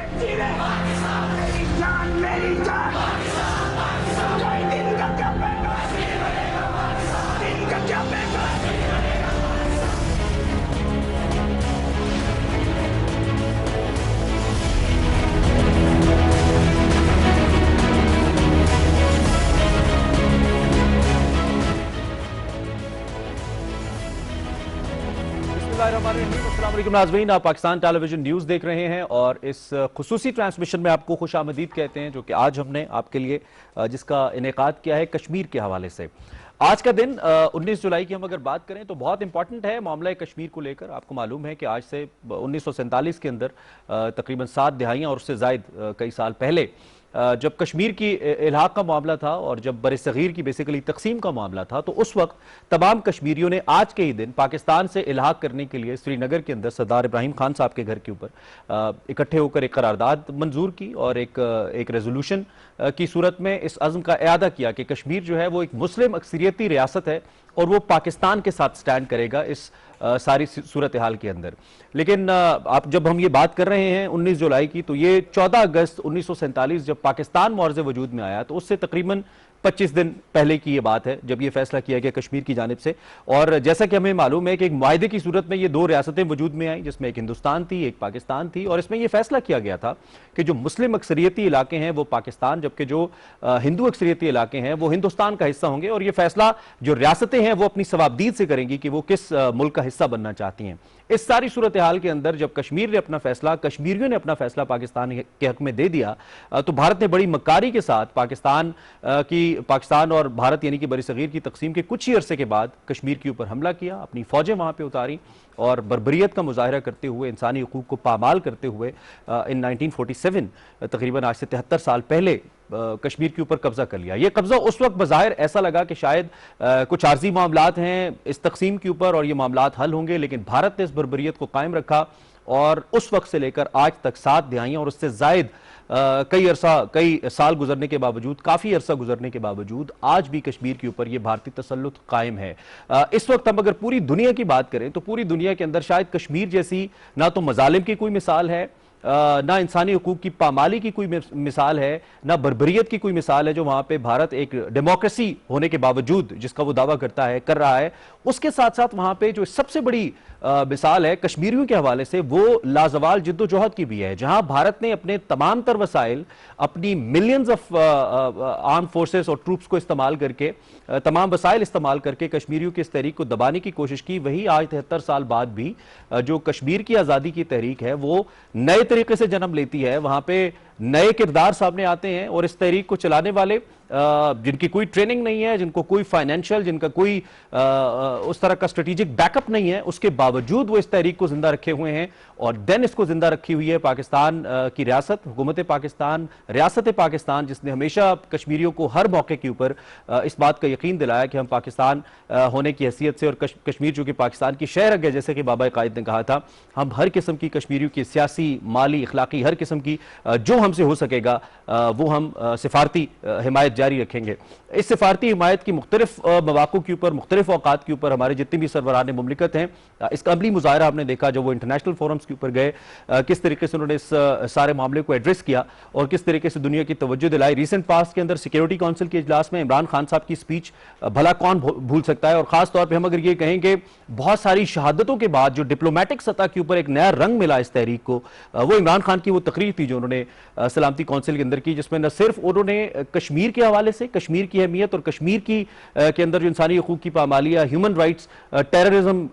मेरी जान दिन का क्या दिन का क्या नाज़रीन, आप पाकिस्तान टेलीविजन न्यूज़ देख रहे हैं और इस खुसूसी ट्रांसमिशन में आपको खुशामदीद कहते हैं, जो कि आज हमने आपके लिए जिसका इनेकाद किया है कश्मीर के हवाले से। आज का दिन 19 जुलाई की हम अगर बात करें तो बहुत इंपॉर्टेंट है मामला कश्मीर को लेकर। आपको मालूम है कि आज से 1947 के अंदर तकरीबन 7 दहाइयाँ और उससे ज़ायद कई साल पहले जब कश्मीर की इल्हाक का मामला था और जब बरसगीर की बेसिकली तकसीम का मामला था, तो उस वक्त तमाम कश्मीरियों ने आज के ही दिन पाकिस्तान से इल्हाक करने के लिए श्रीनगर के अंदर सरदार इब्राहिम खान साहब के घर के ऊपर इकट्ठे होकर एक करारदाद मंजूर की और एक रेजोल्यूशन की सूरत में इस अज़्म का इरादा किया कि कश्मीर जो है वो एक मुस्लिम अक्सरियती रियासत है और वो पाकिस्तान के साथ स्टैंड करेगा इस सारी सूरत हाल के अंदर। लेकिन आप जब हम ये बात कर रहे हैं 19 जुलाई की, तो ये 14 अगस्त 1947 जब पाकिस्तान मुआरज़े वजूद में आया, तो उससे तकरीबन 25 दिन पहले की ये बात है जब ये फैसला किया गया कश्मीर की जानिब से। और जैसा कि हमें मालूम है कि एक मुआहदे की सूरत में ये दो रियासतें वजूद में आई, जिसमें एक हिंदुस्तान थी, एक पाकिस्तान थी, और इसमें यह फैसला किया गया था कि जो मुस्लिम अक्सरियती इलाके हैं वो पाकिस्तान, जबकि जो हिंदू अक्सरियती इलाके हैं वो हिंदुस्तान का हिस्सा होंगे। और ये फैसला जो रियासतें हैं वो अपनी सवाबदीद से करेंगी कि वो किस मुल्क का हिस्सा बनना चाहती हैं। इस सारी सूरत हाल के अंदर जब कश्मीर ने अपना फैसला, कश्मीरियों ने अपना फैसला पाकिस्तान के हक में दे दिया, तो भारत ने बड़ी मक्कारी के साथ पाकिस्तान और भारत यानी कि बरसगीर की तकसीम के कुछ ही अरसे के बाद कश्मीर के ऊपर हमला किया, अपनी फौजें वहां पे उतारी और बर्बरियत का मुजाहरा करते हुए, इंसानी हुकूक को पामाल करते हुए इन 1947 तकरीबन आज से 73 साल पहले कश्मीर के ऊपर कब्जा कर लिया। यह कब्जा उस वक्त बज़ाहिर ऐसा लगा कि शायद कुछ आर्जी मामलात हैं इस तकसीम के ऊपर और ये मामलात हल होंगे, लेकिन भारत ने इस बर्बरियत को कायम रखा और उस वक्त से लेकर आज तक 7 दहाइयां और उससे जायद कई साल गुजरने के बावजूद, काफी अरसा गुजरने के बावजूद आज भी कश्मीर के ऊपर यह भारतीय तसल्लुत कायम है। इस वक्त हम अगर पूरी दुनिया की बात करें तो पूरी दुनिया के अंदर शायद कश्मीर जैसी ना तो मजालिम की कोई मिसाल है, ना इंसानी हुकूक की पामाली की कोई मिसाल है, ना बर्बरियत की कोई मिसाल है, जो वहां पे भारत एक डेमोक्रेसी होने के बावजूद जिसका वो दावा कर रहा है। उसके साथ साथ वहां पे जो सबसे बड़ी मिसाल है कश्मीरियों के हवाले से, वो लाजवाल जिद्दोजहद की भी है, जहां भारत ने अपने तमाम तर वसाइल, अपनी मिलियंस ऑफ आर्म फोर्सेस और ट्रूप्स को इस्तेमाल करके, तमाम वसाइल इस्तेमाल करके कश्मीरियों की इस तहरीक को दबाने की कोशिश की। वही आज 73 साल बाद भी जो कश्मीर की आज़ादी की तहरीक है वो नए तरीके से जन्म लेती है। वहां पे नए किरदार सामने आते हैं और इस तहरीक को चलाने वाले जिनकी कोई ट्रेनिंग नहीं है, जिनको कोई फाइनेंशियल, जिनका कोई उस तरह का स्ट्रेटेजिक बैकअप नहीं है, उसके बावजूद वो इस तहरीक को जिंदा रखे हुए हैं। और देन इसको जिंदा रखी हुई है पाकिस्तान की रियासत, हुकूमत पाकिस्तान, रियासत पाकिस्तान, जिसने हमेशा कश्मीरियों को हर मौके के ऊपर इस बात का यकीन दिलाया कि हम पाकिस्तान होने की हैसियत से, और कश्मीर चूंकि पाकिस्तान की शहर है, जैसे कि बाबा कायद ने कहा था, हम हर किस्म की कश्मीरियों की सियासी, माली, इखलाकी, हर किस्म की जो हमसे हो सकेगा वो हम सिफारती हिमायत जारी रखेंगे। इस सिफारती हिमायत की मुख्तलिफ मवाक़ों के ऊपर, मुख्तलिफ औकात के ऊपर हमारे जितने भी सरवरान मुमलिकत हैं, इसका अमली मुजाहरा हमने देखा जब वो इंटरनेशनल फोरम्स के ऊपर गए, किस तरीके से उन्होंने इस सारे मामले को एड्रेस किया और किस तरीके से दुनिया की तवज्जो दिलाई। रिसेंट पास्ट के अंदर सिक्योरिटी काउंसिल के इजलास में इमरान खान साहब की स्पीच भला कौन भूल सकता है, और खास तौर पर हम अगर ये कहें कि बहुत सारी शहादतों के बाद जो डिप्लोमेटिक सतह के ऊपर एक नया रंग मिला इस तहरीक को, वो इमरान खान की वो तकरीर थी जो उन्होंने सलामती काउंसिल के अंदर की, जिसमें न सिर्फ उन्होंने कश्मीर के हवाले से, कश्मीर की अहमियत और कश्मीर की के अंदर जो इंसानी हुकूक की पामालियाँ, ह्यूमन राइट्स, टेररिज्म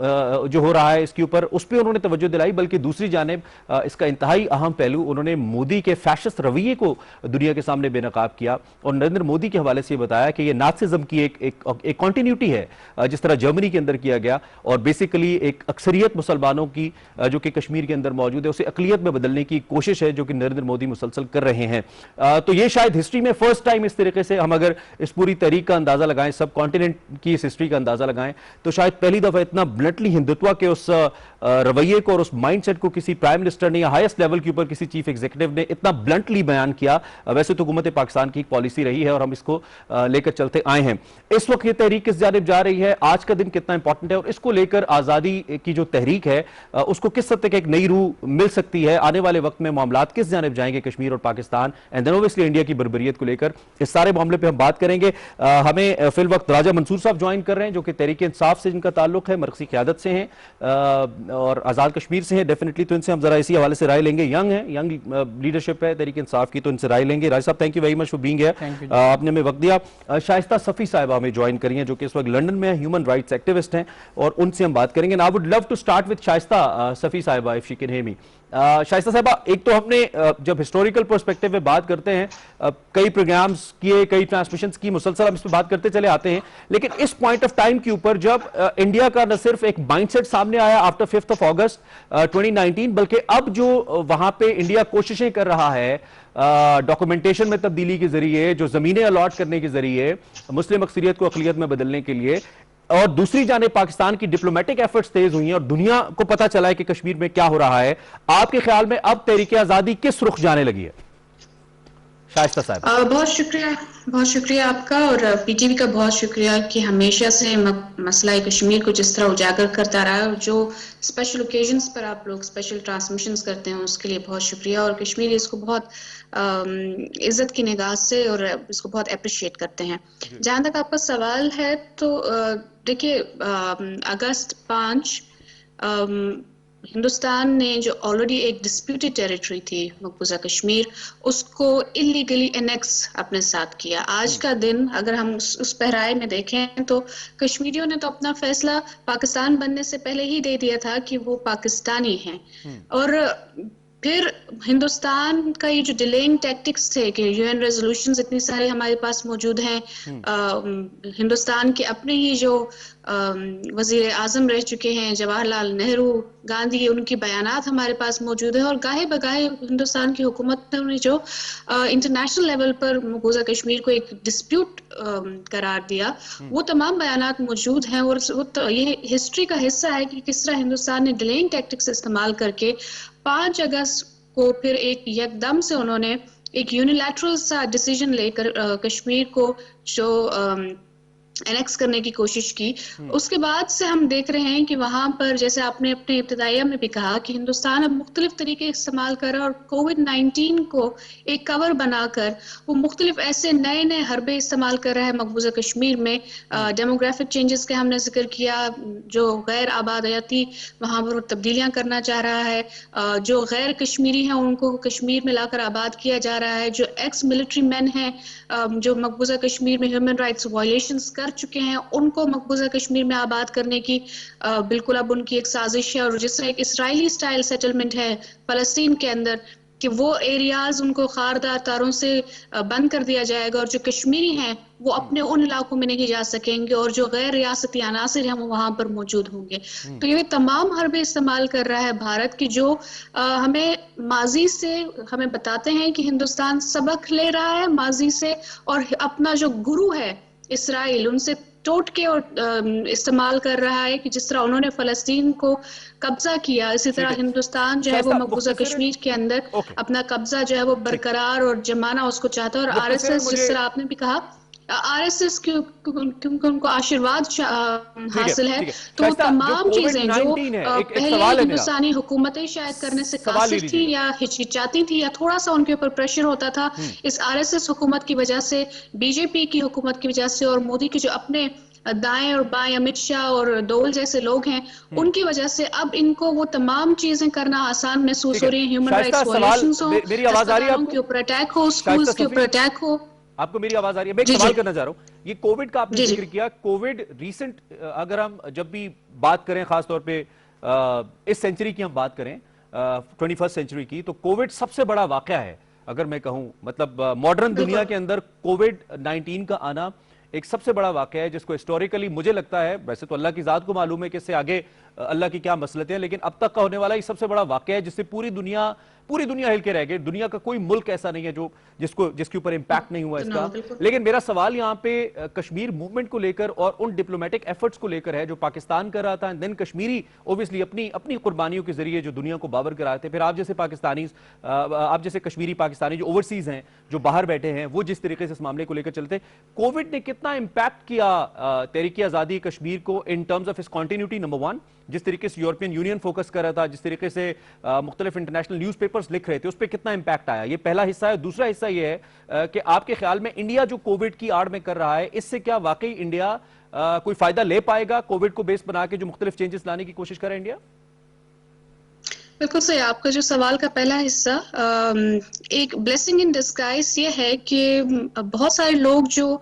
जो हो रहा है इसके ऊपर, उस पर उन्होंने तवज्जो दिलाई, बल्कि दूसरी जानिब इसका इंतहाई अहम पहलू उन्होंने मोदी के फैशिस्ट रवैये को दुनिया के सामने बेनकाब किया और नरेंद्र मोदी के हवाले से बताया कि यह नाजिज्म की एक कॉन्टिन्यूटी है, जिस तरह जर्मनी के अंदर किया गया, और बेसिकली एक अक्सरियत मुसलमानों की जो कि कश्मीर के अंदर मौजूद है उसे अकलियत में बदलने की कोशिश है जो कि नरेंद्र मोदी मुसलसल मुसलसल कर रहे हैं। तो ये शायद हिस्ट्री में फर्स्ट टाइम इस तरीके से हम अगर इस पूरी तरीक का अंदाजा लगाएं, सब कॉन्टिनेंट की इस हिस्ट्री का अंदाजा लगाएं, तो शायद पहली दफा इतना ब्लंटली हिंदुत्व के उस रवैये को और उस माइंडसेट को किसी प्राइम मिनिस्टर ने या हाईएस्ट लेवल के ऊपर किसी चीफ एग्जीक्यूटिव ने इतना ब्लंटली बयान किया। वैसे तो हुकूमत पाकिस्तान की एक पॉलिसी रही है और हम इसको लेकर चलते आए हैं। इस वक्त ये तहरीक किस जानिब जा रही है, आज का दिन कितना इंपॉर्टेंट है और इसको लेकर आजादी की जो तहरीक है उसको किस हद तक एक नई रूह मिल सकती है, आने वाले वक्त में मामलात किस जानिब जाएंगे कश्मीर और Pakistan and then obviously India की बर्बरियत को लेकर, इस सारे मामले पे हम बात करेंगे। हमें फिल वक्त राजा मंसूर साहब ज्वाइन कर रहे हैं जो कि तहरीक इंसाफ से जिनका ताल्लुक है, मरकजी क़यादत से हैं और आजाद कश्मीर से हैं डेफिनेटली, तो इनसे हम जरा इसी हवाले से राय लेंगे। यंग है, यंग लीडरशिप है तहरीक इंसाफ की, तो इनसे राय लेंगे। राजा साहब thank you very much for being here, आपने हमें वक्त दिया। शाइस्ता सफी साहिबा हमें ज्वाइन करी हैं जो कि इस वक्त लंदन में ह्यूमन राइट्स एक्टिविस्ट हैं और उनसे हम बात करेंगे। I would love to start with Shaista Safi साहिबा if she can hear me. Shaista साहिबा, एक तो हमने जब हिस्टोरिकल पर्सपेक्टिव में बात करते हैं, कई प्रोग्राम्स किए, कई ट्रांसमिशंस की, मुसलसल हम इस पर बात करते चले आते हैं, लेकिन इस पॉइंट ऑफ टाइम के ऊपर जब इंडिया का न सिर्फ एक माइंडसेट सामने आया आफ्टर 5 अगस्त 2019, बल्कि अब जो वहां पे इंडिया कोशिशें कर रहा है डॉक्यूमेंटेशन में तब्दीली के जरिए, जो जमीनें अलॉट करने के जरिए मुस्लिम अक्सरियत को अकलियत में बदलने के लिए, और दूसरी जाने पाकिस्तान की डिप्लोमेटिक एफर्ट्स तेज हुई हैं और दुनिया को पता चला है कि कश्मीर में क्या हो रहा है, आपके ख्याल में अब तहरीक आजादी किस रुख जाने लगी है? शाइस्ता साहब, बहुत शुक्रिया आपका और पीटीवी का बहुत शुक्रिया कि हमेशा से मसला कश्मीर को जिस तरह उजागर करता रहा है और जो स्पेशल ओकेजन्स पर आप लोग स्पेशल ट्रांसमिशंस करते हैं उसके लिए बहुत शुक्रिया। और कश्मीरी इसको बहुत इज्जत की निगाह से और इसको बहुत अप्रिशिएट करते हैं। जहां तक आपका सवाल है तो देखिए, अगस्त 5 हिंदुस्तान ने जो ऑलरेडी एक डिस्प्यूटेड टेरिटरी थी मकबूजा कश्मीर, उसको इलीगली एनेक्स अपने साथ किया। आज का दिन अगर हम उस पहराए में देखें तो कश्मीरियों ने तो अपना फैसला पाकिस्तान बनने से पहले ही दे दिया था कि वो पाकिस्तानी हैं। और फिर हिंदुस्तान का ये जो डिलेइंग टैक्टिक्स थे कि यूएन रेजोल्यूशंस इतनी सारी हमारे पास मौजूद हैं, हिंदुस्तान के अपने ही जो वजीर आजम रह चुके हैं जवाहरलाल नेहरू, गांधी, उनकी बयानात हमारे पास मौजूद है और गाहे बगाहे हिंदुस्तान की हुकूमत ने जो इंटरनेशनल लेवल पर मकबूजा कश्मीर को एक डिस्प्यूट करार दिया, वो तमाम बयानात मौजूद हैं। और ये हिस्ट्री का हिस्सा है कि किस तरह हिंदुस्तान ने डिलेइंग टैक्टिक्स इस्तेमाल करके 5 अगस्त को फिर एक यकदम से उन्होंने एक यूनिलैटरल सा डिसीजन लेकर कश्मीर को जो एनेक्स करने की कोशिश की। उसके बाद से हम देख रहे हैं कि वहां पर, जैसे आपने अपने इब्तिदाइया में भी कहा, कि हिंदुस्तान अब मुख्तलिफ तरीके इस्तेमाल कर रहा है और कोविड-19 को एक कवर बनाकर वो मुख्तलिफ ऐसे नए नए हरबे इस्तेमाल कर रहा है मकबूजा कश्मीर में। डेमोग्राफिक चेंजेस का हमने जिक्र किया, जो गैर आबादियाती वहां पर तब्दीलियां करना चाह रहा है, जो गैर कश्मीरी हैं उनको कश्मीर में लाकर आबाद किया जा रहा है, जो एक्स मिलिट्री मैन हैं जो मकबूजा कश्मीर में ह्यूमन राइट्स वायलेशंस कर चुके हैं, उनको मकबूजा कश्मीर में आबाद करने की बिल्कुल अब उनकी एक साजिश है। और जिस तरह एक इसराइली स्टाइल सेटलमेंट है फलस्तीन के अंदर कि वो एरियाज उनको खारदार तारों से बंद कर दिया जाएगा और जो कश्मीरी हैं वो अपने उन इलाकों में नहीं जा सकेंगे और जो गैर रियासती अनासिर हैं वो वहां पर मौजूद होंगे। तो ये तमाम हरबे इस्तेमाल कर रहा है भारत की, जो हमें माजी से हमें बताते हैं कि हिंदुस्तान सबक ले रहा है माजी से और अपना जो गुरु है इसराइल उनसे टोट के और इस्तेमाल कर रहा है कि जिस तरह उन्होंने फलस्तीन को कब्जा किया, इसी तरह हिंदुस्तान जो है वो मकबूजा कश्मीर के अंदर अपना कब्जा जो है वो बरकरार और जमाना उसको चाहता है। और आरएसएस, जिस तरह आपने भी कहा, आरएसएस क्योंकि उनको आशीर्वाद हासिल है, तो तमाम चीजें जो पहले हिंदुस्तानी हुकूमतें शायद करने से कासिर थी या हिचकिचाती थी या थोड़ा सा उनके ऊपर प्रेशर होता था, इस आरएसएस हुकूमत की वजह से, बीजेपी की हुकूमत की वजह से और मोदी के जो अपने दाएं और बाएं अमित शाह और डोल जैसे लोग हैं उनकी वजह से अब इनको वो तमाम चीजें करना आसान महसूस हो रही है। ह्यूमन राइट्स वायलेशंस हो, अस्पतालों के ऊपर अटैक हो, स्कूल्स के ऊपर अटैक हो। आपको मेरी आवाज आ रही है? मैं एक सवाल करना चाह रहा हूं, ये कोविड का आपने जिक्र किया, कोविड रीसेंट, अगर हम जब भी बात करें खासतौर पे इस सेंचुरी की हम बात करें 21st सेंचुरी की, तो कोविड सबसे बड़ा वाकया है अगर मैं कहूं, मतलब मॉडर्न दुनिया के अंदर कोविड-19 का आना एक सबसे बड़ा वाकया है जिसको हिस्टोरिकली मुझे लगता है, वैसे तो अल्लाह की जात को मालूम है कि इससे आगे अल्लाह की क्या मसलतें हैं, लेकिन अब तक का होने वाला ये सबसे बड़ा वाकया है जिससे पूरी दुनिया पूरी दुनिया हिल के रह गई, दुनिया का कोई मुल्क ऐसा नहीं है जो जिसके ऊपर इंपैक्ट नहीं हुआ इसका। लेकिन मेरा सवाल यहाँ पे कश्मीर मूवमेंट को लेकर और उन डिप्लोमेटिक एफर्ट्स को लेकर है जो पाकिस्तान कर रहा था, एंड देन कश्मीरी ओब्वियसली अपनी अपनी कुर्बानियों के जरिए जो दुनिया को बाबर कराए थे, फिर आप जैसे पाकिस्तानी, आप जैसे कश्मीरी पाकिस्तानी जो ओवरसीज हैं, जो बाहर बैठे हैं, वो जिस तरीके से इस मामले को लेकर चलते, कोविड ने कितना इंपैक्ट किया तहरीक आजादी कश्मीर को इन टर्म्स ऑफ इस कॉन्टिन्यूटी? नंबर वन, जिस तरीके से यूरोपियन यूनियन फोकस कर रहा था, जिस तरीके से मुख्तलिफ इंटरनेशनल न्यूज़पेपर्स लिख रहे थे, उस पर कितना इंपैक्ट आया? ये पहला हिस्सा है। दूसरा हिस्सा ये है कि आपके ख्याल में इंडिया जो कोविड की आड़ में कर रहा है, इससे क्या वाकई इंडिया कोई फायदा ले पाएगा कोविड को बेस बना के जो मुख्तलिफ चेंजेस लाने की कोशिश कर रहा है इंडिया? बिल्कुल सही। आपका जो सवाल का पहला हिस्सा एक ब्लेसिंग इन डिस्गाइज ये है कि बहुत सारे लोग जो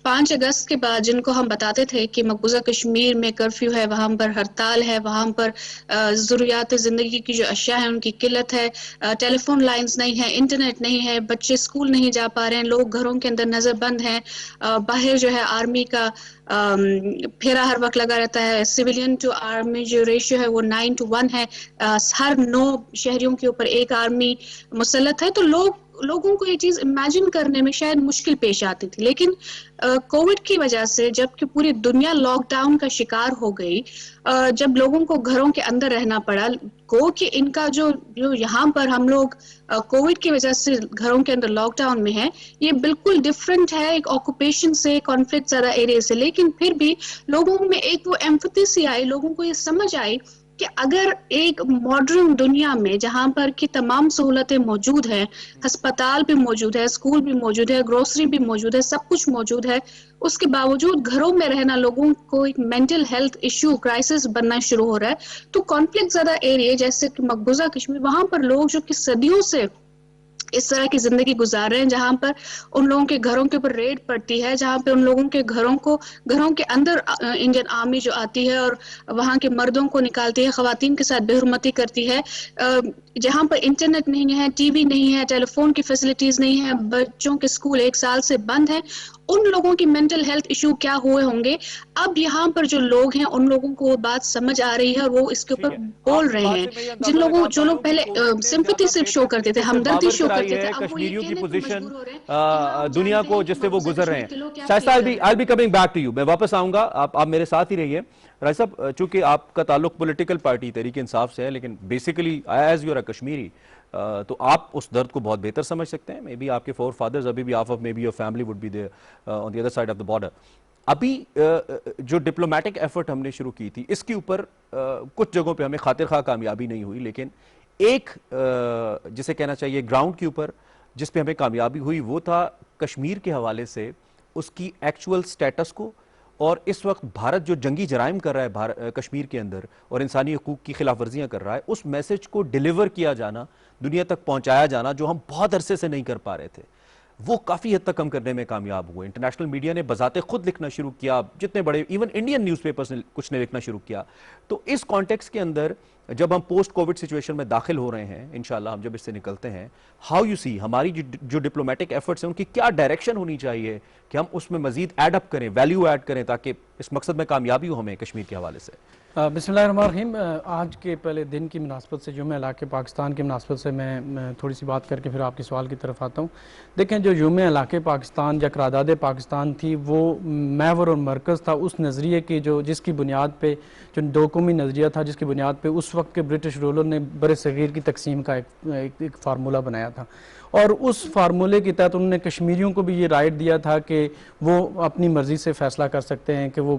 5 अगस्त के बाद जिनको हम बताते थे कि मकबूजा कश्मीर में कर्फ्यू है, वहां पर हड़ताल है, वहां पर ज़रूरियात ज़िंदगी की जो अशिया है उनकी किल्लत है, टेलीफोन लाइंस नहीं है, इंटरनेट नहीं है, बच्चे स्कूल नहीं जा पा रहे हैं, लोग घरों के अंदर नज़रबंद हैं, बाहर जो है आर्मी का फेरा हर वक्त लगा रहता है, सिविलियन टू आर्मी जो रेशियो है वो 9:1 है, हर 9 शहरियों के ऊपर एक आर्मी मुसल्लत है। तो लोगों को ये चीज इमेजिन करने में शायद मुश्किल पेश आती थी, लेकिन कोविड की वजह से जबकि पूरी दुनिया लॉकडाउन का शिकार हो गई, जब लोगों को घरों के अंदर रहना पड़ा, को कि इनका जो यहाँ पर हम लोग कोविड की वजह से घरों के अंदर लॉकडाउन में है, ये बिल्कुल डिफरेंट है एक ऑक्यूपेशन से, कॉन्फ्लिक्ट ज्यादा एरिया से। लेकिन फिर भी लोगों में एक वो एम्पैथी सी आई, लोगों को ये समझ आई कि अगर एक मॉडर्न दुनिया में जहां पर की तमाम सहूलतें मौजूद हैं, अस्पताल भी मौजूद है, स्कूल भी मौजूद है, ग्रोसरी भी मौजूद है, सब कुछ मौजूद है, उसके बावजूद घरों में रहना लोगों को एक मेंटल हेल्थ इश्यू क्राइसिस बनना शुरू हो रहा है। तो कॉन्फ्लिक्ट ज्यादा एरिया जैसे कि मकबूजा कश्मीर, वहां पर लोग जो कि सदियों से इस तरह की जिंदगी गुजार रहे हैं, जहां पर उन लोगों के घरों के ऊपर रेड पड़ती है, जहां पे उन लोगों के घरों के अंदर इंडियन आर्मी जो आती है और वहां के मर्दों को निकालती है, खवातीन के साथ बेहुरमती करती है, जहां पर इंटरनेट नहीं है, टीवी नहीं है, टेलीफोन की फैसिलिटीज नहीं है, बच्चों के स्कूल 1 साल से बंद है, उन लोगों की मेंटल हेल्थ इशू क्या हुए होंगे। अब यहाँ पर जो लोग हैं उन लोगों को वो बात समझ आ रही है और वो इसके ऊपर बोल रहे हैं। जो लोग पहले सिंपैथी सिर्फ शो करते थे, हमदर्दी शो करते थे, अब वो ये कश्मीरियों की कहने पे पोजीशन मजबूर हो रहे हैं कि आप दुनिया जानते को हैं कि जिससे वो मकबूजा गुजर रहे कश्मीर के लोग हैं। क्या शायद feel I be coming back to you, मैं वापस आऊंगा, आप मेरे साथ ही रहिए। राय साहब, चूंकि आपका ताल्लुक पॉलिटिकल पार्टी तहरीक इंसाफ से है, लेकिन basically as you are a Kashmiri, तो आप उस दर्द को बहुत बेहतर समझ सकते हैं। मे बी आपके फोर फादर्स अभी भी half of maybe your family would be there on the other side of the border. अभी जो डिप्लोमेटिक एफर्ट हमने शुरू की थी, इसके ऊपर कुछ जगहों पे हमें खातिर खा कामयाबी नहीं हुई, लेकिन एक जिसे कहना चाहिए ग्राउंड के ऊपर जिस पे हमें कामयाबी हुई वो था कश्मीर के हवाले से उसकी एक्चुअल स्टेटस को, और इस वक्त भारत जो जंगी जराइम कर रहा है कश्मीर के अंदर और इंसानी हकूक की खिलाफ वर्जियां कर रहा है, उस मैसेज को डिलीवर किया जाना, दुनिया तक पहुंचाया जाना, जो हम बहुत अरसे से नहीं कर पा रहे थे, वो काफी हद तक कम करने में कामयाब हुए। इंटरनेशनल मीडिया ने बजाते खुद लिखना शुरू किया, जितने बड़े इवन इंडियन न्यूज़पेपर्स ने कुछ ने लिखना शुरू किया। तो इस कॉन्टेक्स्ट के अंदर जब हम पोस्ट कोविड सिचुएशन में दाखिल हो रहे हैं, इंशाल्लाह हम जब इससे निकलते हैं, हाउ यू सी हमारी जो डिप्लोमेटिक एफर्ट्स हैं उनकी क्या डायरेक्शन होनी चाहिए कि हम उसमें मजीद एड अप करें, वैल्यू ऐड करें, ताकि इस मकसद में कामयाबी हो हमें कश्मीर के हवाले से? बिस्मिल्लाहिर्रहमानिर्रहीम। आज के पहले दिन की मुनासबत से, जुम्मे इलाके पाकिस्तान की मुनासबत से मैं थोड़ी सी बात करके फिर आपके सवाल की तरफ आता हूँ। देखें, जो जुम्मे इलाके पाकिस्तान या करारदाद पाकिस्तान थी, वो महवर और मरकज़ था उस नज़रिए की जिसकी बुनियाद पे, जो 2 कौमी नज़रिया था, जिसकी बुनियाद पे उस वक्त के ब्रिटिश रूलर ने बर सग़ीर की तकसीम का एक फार्मूला बनाया था, और उस फार्मूले के तहत उन्होंने कश्मीरियों को भी ये राइट दिया था कि वो अपनी मर्ज़ी से फ़ैसला कर सकते हैं कि वो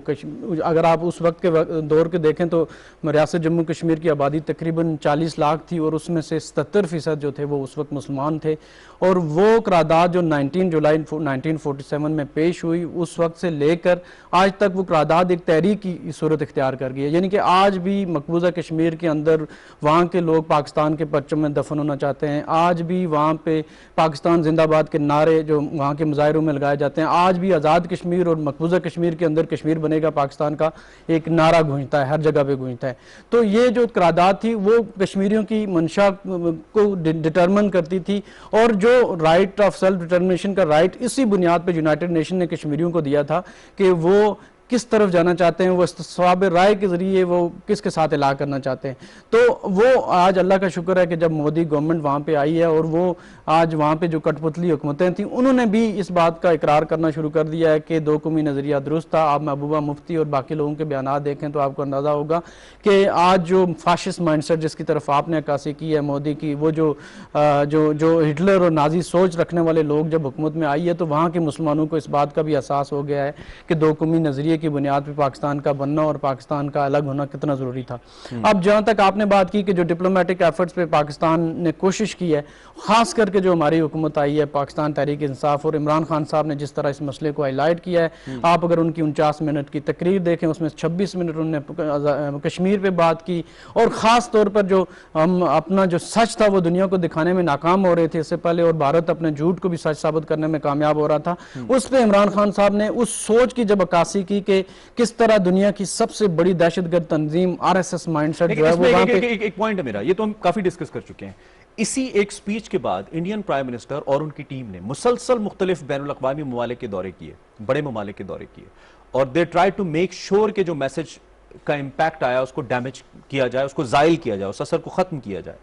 अगर आप उस वक्त के दौर के देखें तो रियासत जम्मू कश्मीर की आबादी तकरीबन 40 लाख थी, और उसमें से 77% जो थे वो उस वक्त मुसलमान थे। और वो करारदाद जो 19 जुलाई 1947 में पेश हुई, उस वक्त से लेकर आज तक वो करारदाद एक तहरीक की सूरत इख्तियार कर गई है। यानी कि आज भी मकबूजा कश्मीर के अंदर वहाँ के लोग पाकिस्तान के परचम में दफन होना चाहते हैं, आज भी वहाँ पे पाकिस्तान जिंदाबाद के नारे जो वहाँ के मुजाहिरों में लगाए जाते हैं, आज भी आज़ाद कश्मीर और मकबूजा कश्मीर के अंदर कश्मीर बनेगा पाकिस्तान का एक नारा गूंजता है, हर जगह पे गूंजता है। तो ये जो करारदाद थी वो कश्मीरियों की मंशा को डिटरमिन करती थी, और जो राइट ऑफ सेल्फ डिटर्मिनेशन का राइट इसी बुनियाद पर यूनाइटेड नेशन ने कश्मीरियों को दिया था कि वो किस तरफ जाना चाहते हैं, वो सवाब राय के जरिए वो किसके साथ इलाहा करना चाहते हैं। तो वो आज अल्लाह का शुक्र है कि जब मोदी गवर्नमेंट वहाँ पे आई है और वो आज वहाँ पे जो कठपुतली हुकूमतें थी उन्होंने भी इस बात का इकरार करना शुरू कर दिया है कि 2 कौमी नज़रिया दुरुस्त था। आप महबूबा मुफ्ती और बाकी लोगों के बयान देखें तो आपको अंदाज़ा होगा कि आज जो फाशिस्ट माइंडसेट जिसकी तरफ आपने अक्कासी की है मोदी की, वो जो हिटलर और नाजी सोच रखने वाले लोग जब हुकूमत में आई है तो वहाँ के मुसलमानों को इस बात का भी एहसास हो गया है कि 2 कौमी नज़रिए की बुनियाद पर पाकिस्तान का बनना और पाकिस्तान का अलग होना कितना ज़रूरी था। अब जहाँ तक आपने बात की कि जो डिप्लोमेटिक एफर्ट्स पे पाकिस्तान ने कोशिश की है, ख़ास करके जो हमारी हुकूमत आई है पाकिस्तान तहरीक इंसाफ और इमरान खान साहब ने जिस तरह इस मसले को हाईलाइट किया है, आप अगर उनकी 49 मिनट की तकरीर देखें उसमें 26 मिनट उन्होंने कश्मीर पे बात की और ख़ास तौर पर जो हम अपना जो सच था वो दुनिया को दिखाने में नाकाम हो रहे थे इससे पहले और भारत अपने झूठ को भी सच साबित करने में कामयाब हो रहा था, उस पर इमरान खान साहब ने उस सोच की जब अक्कासी की कि किस तरह दुनिया की सबसे बड़ी दहशतगर्द तंजीम RSS माइंडसेट जो है वो वहां पे एक पॉइंट है मेरा, ये तो हम काफी डिस्कस कर चुके हैं। इसी एक स्पीच के बाद इंडियन प्राइम मिनिस्टर और उनकी टीम ने मुसलसल मुख्तलिफ बैनुल अक़वामी ममालिक के दौरे किए, बड़े ममालिक के दौरे किए और they try to make sure कि जो मैसेज का इम्पैक्ट आया उसको डैमेज किया जाए, उसको जायल किया जाए, उस असर को खत्म किया जाए।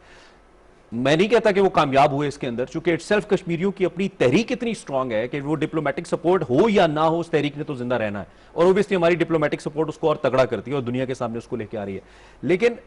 मैं नहीं कहता कि वो कामयाब हुए इसके अंदर, चूंकि इटसेल्फ कश्मीरियों की अपनी तहरीक इतनी स्ट्रांग है कि वो डिप्लोमेटिक सपोर्ट हो या ना हो उस तहरीक ने तो जिंदा रहना है और ओब्वियसली हमारी डिप्लोमेटिक सपोर्ट उसको और तगड़ा करती है और दुनिया के सामने उसको लेके आ रही है। लेकिन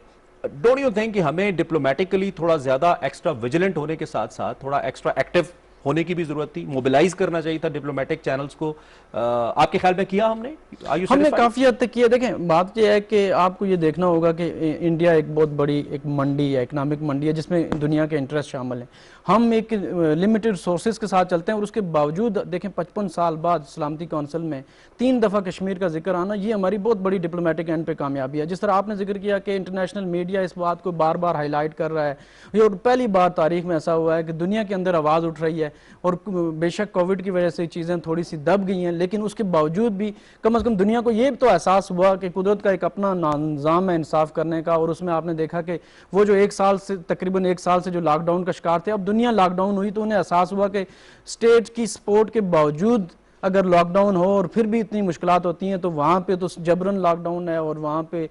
डोंट यू थिंक कि हमें डिप्लोमेटिकली थोड़ा ज्यादा एक्स्ट्रा विजिलेंट होने के साथ साथ थोड़ा एक्स्ट्रा एक्टिव होने की भी जरूरत थी, मोबिलाइज करना चाहिए था डिप्लोमेटिक चैनल्स को? आपके ख्याल में किया हमने काफी हद तक किया। देखें बात यह है कि आपको ये देखना होगा कि इंडिया एक बहुत बड़ी एक मंडी है, इकोनॉमिक मंडी है जिसमें दुनिया के इंटरेस्ट शामिल हैं। हम एक लिमिटेड सोर्सेज के साथ चलते हैं और उसके बावजूद देखें 55 साल बाद सलामती काउंसिल में 3 दफ़ा कश्मीर का जिक्र आना, ये हमारी बहुत बड़ी डिप्लोमेटिक एंड पे कामयाबी है। जिस तरह आपने जिक्र किया कि इंटरनेशनल मीडिया इस बात को बार बार हाईलाइट कर रहा है, ये और पहली बार तारीख में ऐसा हुआ है कि दुनिया के अंदर आवाज़ उठ रही है और बेशक कोविड की वजह से चीज़ें थोड़ी सी दब गई हैं लेकिन उसके बावजूद भी कम से कम दुनिया को ये तो एहसास हुआ कि कुदरत का एक अपना निज़ाम है इंसाफ करने का। और उसमें आपने देखा कि वो जो तकरीबन एक साल से जो लॉकडाउन का शिकार थे, अब दुनिया लॉकडाउन हुई तो उन्हें एहसास हुआ कि स्टेट की सपोर्ट के बावजूद अगर लॉकडाउन हो और फिर भी इतनी मुश्किलात होती हैं तो वहाँ पे तो जबरन लॉकडाउन है और वहाँ पे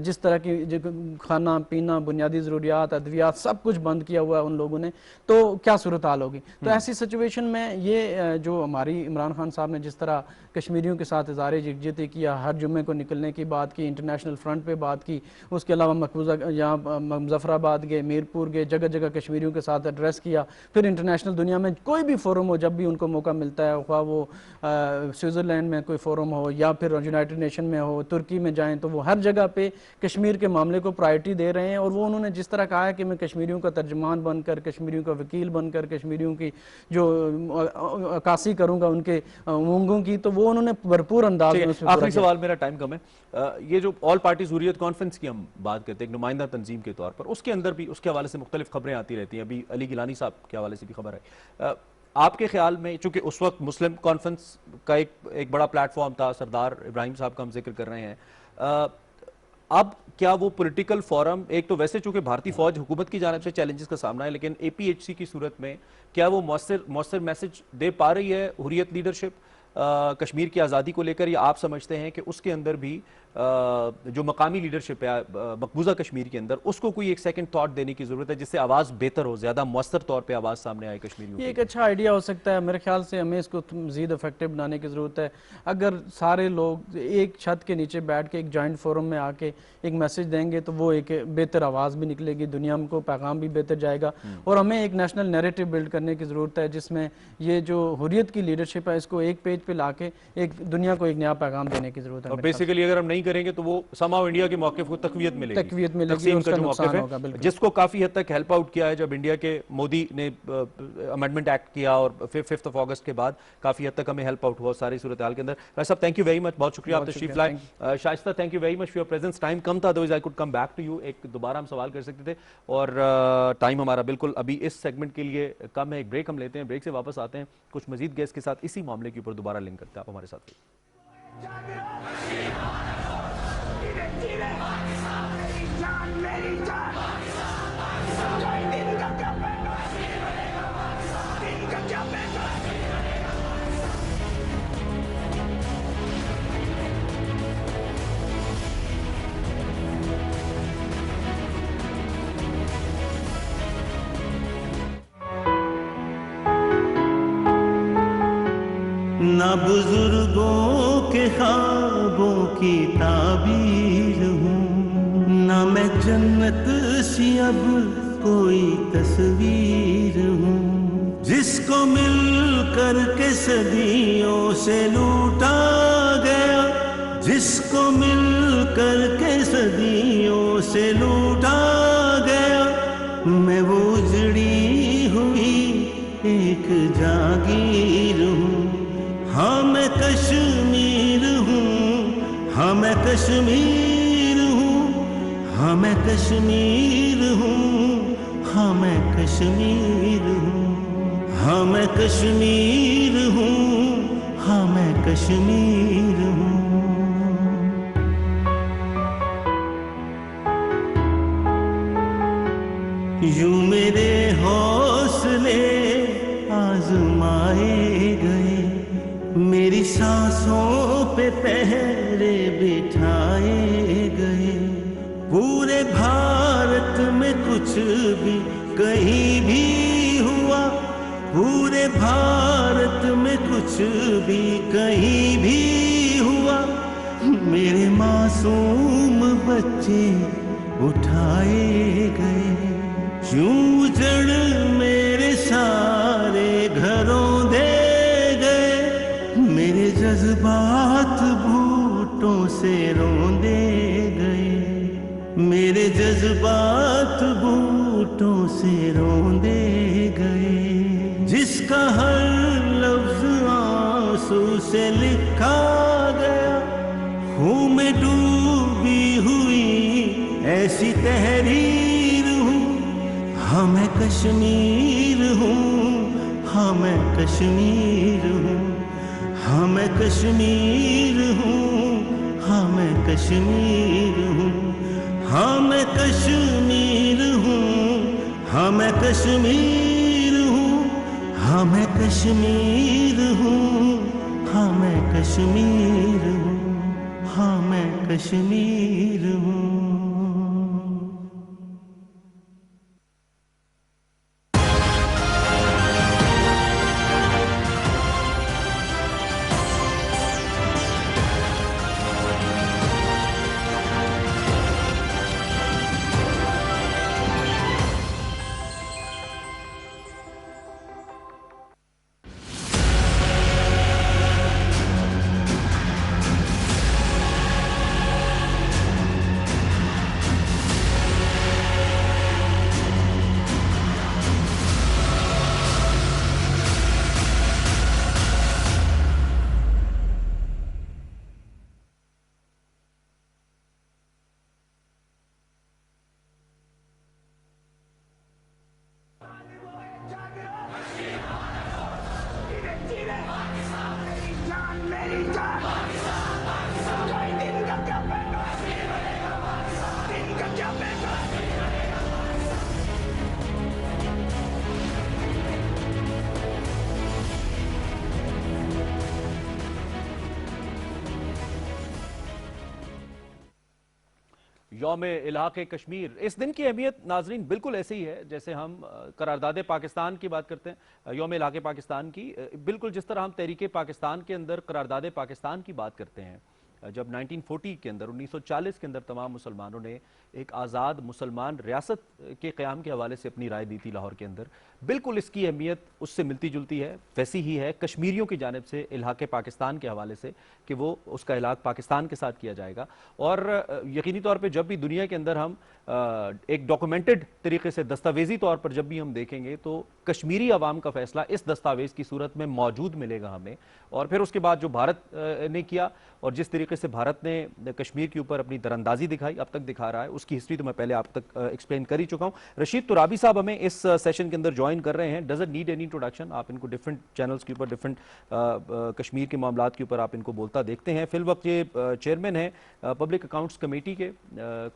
जिस तरह की खाना पीना बुनियादी ज़रूरियात अद्वियात सब कुछ बंद किया हुआ है उन लोगों ने, तो क्या सूरत हाल होगी। तो ऐसी सिचुएशन में ये जो हमारी इमरान खान साहब ने जिस तरह कश्मीरियों के साथ इज़हार यकजहती किया, हर जुम्मे को निकलने की बात की, इंटरनेशनल फ्रंट पे बात की, उसके अलावा मकबूजा यहाँ मुजफ्फराबाद गए, मीरपुर गए, जगह जगह कश्मीरियों के साथ एड्रेस किया, फिर इंटरनेशनल दुनिया में कोई भी फोरम हो जब भी उनको मौका मिलता है, ख्वाह वो स्विट्ज़रलैंड में कोई फोरम हो या फिर यूनाइटेड नेशन में हो, तुर्की में जाएं तो वो हर जगह पे कश्मीर के मामले को प्रायोरिटी दे रहे हैं। और वो उन्होंने जिस तरह कहा है कि मैं कश्मीरियों का तर्जमान बनकर, कश्मीरियों का वकील बनकर, कश्मीरियों की जो अक्कासी करूंगा उनके उमंगों की, तो वो उन्होंने भरपूर अंदाज में। आखिरी सवाल, मेरा टाइम कम है, ये जो ऑल पार्टीज हुर्रियत कॉन्फ्रेंस की हम बात करते हैं एक नुमाइंदा तंजीम के तौर पर, उसके अंदर भी उसके हवाले से मुख्तलिफ खबरें आती रहती हैं। अभी अली गिलानी साहब के हवाले से भी खबर है। आपके ख्याल में, चूंकि उस वक्त मुस्लिम कॉन्फ्रेंस का एक बड़ा प्लेटफॉर्म था, सरदार इब्राहिम साहब का हम जिक्र कर रहे हैं, अब क्या वो पॉलिटिकल फोरम, एक तो वैसे चूंकि भारतीय फौज हुकूमत की जानिब से चैलेंजेस का सामना है, लेकिन APHC की सूरत में क्या वो मौसर मैसेज दे पा रही है हुर्रियत लीडरशिप कश्मीर की आज़ादी को लेकर, या आप समझते हैं कि उसके अंदर भी जो मकामी लीडरशिप है मकबूजा कश्मीर के अंदर, उसको कोई एक सेकंड थॉट देने की जरूरत है जिससे आवाज़ बेहतर हो, ज़्यादा मौसर तौर पे आवाज़ सामने आए कश्मीरियों? ये एक अच्छा आइडिया हो सकता है। मेरे ख्याल से हमें इसको मज़ीद इफेक्टिव बनाने की ज़रूरत है। अगर सारे लोग एक छत के नीचे बैठ के एक जॉइंट फोरम में आके एक मैसेज देंगे तो वो एक बेहतर आवाज़ भी निकलेगी, दुनिया को पैगाम भी बेहतर जाएगा। और हमें एक नेशनल नैरेटिव बिल्ड करने की ज़रूरत है जिसमें ये जो हुर्रियत की लीडरशिप है इसको एक पेज पे ला के एक दुनिया को एक नया पैगाम देने की जरूरत है। और बेसिकली अगर हम नहीं करेंगे तो वो समाव इंडिया के मौके को तकवीयत मिलेगी, तकसीम का जो मौक़िफ़ है, जिसको काफी हद तक हेल्प आउट किया है जब इंडिया के मोदी ने अमेंडमेंट एक्ट किया और 5 अगस्त के बाद काफी हद तक हमें हेल्प आउट हुआ सारी सूरत हाल के अंदर। राज साहब थैंक यू वेरी मच, बहुत शुक्रिया, आप तशरीफ लाए। Shaista thank you very much for your presence. Time कम था, otherwise I could come back to you, एक दोबारा हम सवाल कर सकते थे और टाइम हमारा बिल्कुल अभी इस सेगमेंट के लिए कम है। एक ब्रेक हम लेते हैं, ब्रेक से वापस आते हैं कुछ मजीद गेस्ट के साथ इसी मामले के ऊपर दोबारा लिंक करते हैं। आप हमारे साथ मेरी जान दिन का क्या पैसा, दिन का क्या पैसा। ना बुजुर्गों के ख्वाबों की ताबीर हूँ, ना मैं जन्नत सी अब कोई तस्वीर हूँ। जिसको मिल कर के सदियों से लूटा गया, जिसको मिल कर के सदियों से लूटा गया, मैं वो उजड़ी हुई एक जागीर हूँ। हाँ मैं कश्मीर हूँ, हाँ मैं कश्मीर हूँ, हाँ मैं कश्मीर हूँ, हाँ मैं कश्मीर हूँ, हाँ मैं कश्मीर हूँ, हाँ मैं कश्मीर हूँ। यूं मेरे हौसले आजमाए गए, मेरी सांसों पे पहरे बिठाए गए। पूरे भारत में कुछ भी कहीं भी हुआ, पूरे भारत में कुछ भी कहीं भी हुआ, मेरे मासूम बच्चे उठाए गए। यूं जड़ मेरे सारे घरों दे गए, मेरे जज्बात बूटों से रोंदे गए, मेरे जज्बात बूटों से रोंदे गए। जिसका हर लफ्ज आंसू से लिखा गया, खून में डूबी हुई ऐसी तहरीर हूँ। हाँ मैं कश्मीर हूँ, हाँ मैं कश्मीर हूँ, हाँ मैं कश्मीर हूँ, हाँ मैं कश्मीर हूँ, हाँ मैं कश्मीर हूँ, हाँ मैं कश्मीर हूँ, हाँ मैं कश्मीर हूँ, हाँ मैं कश्मीर हूँ, हाँ मैं कश्मीर हूँ। यौम इलाक़े कश्मीर, इस दिन की अहमियत नाजरीन बिल्कुल ऐसे ही है जैसे हम करारदाद पाकिस्तान की बात करते हैं, यौम इलाक़े पाकिस्तान की, बिल्कुल जिस तरह हम तहरीक पाकिस्तान के अंदर करारदाद पाकिस्तान की बात करते हैं। जब 1940 के अंदर 1940 के अंदर तमाम मुसलमानों ने एक आज़ाद मुसलमान रियासत के क़याम के हवाले से अपनी राय दी थी लाहौर के अंदर, बिल्कुल इसकी अहमियत उससे मिलती जुलती है, वैसी ही है कश्मीरियों की जानिब से इलाक़े पाकिस्तान के हवाले से कि वो उसका इलाक़ पाकिस्तान के साथ किया जाएगा। और यकीनी तौर पर जब भी दुनिया के अंदर हम एक डॉक्यूमेंटेड तरीके से दस्तावेजी तौर पर जब भी हम देखेंगे तो कश्मीरी अवाम का फैसला इस दस्तावेज की सूरत में मौजूद मिलेगा हमें। और फिर उसके बाद जो भारत ने किया और जिस तरीके से भारत ने कश्मीर के ऊपर अपनी दरअंदाजी दिखाई, अब तक दिखा रहा है, उसकी हिस्ट्री तो मैं पहले आप तक एक्सप्लेन कर ही चुका हूं। रशीद तुराबी साहब हमें इस सेशन के अंदर ज्वाइन कर रहे हैं। डजंट नीड एनी इंट्रोडक्शन, आप इनको डिफरेंट चैनल्स के ऊपर डिफरेंट कश्मीर के मामलात के ऊपर आप इनको बोलता देखते हैं। फिल वक्त ये चेयरमैन है पब्लिक अकाउंट्स कमेटी के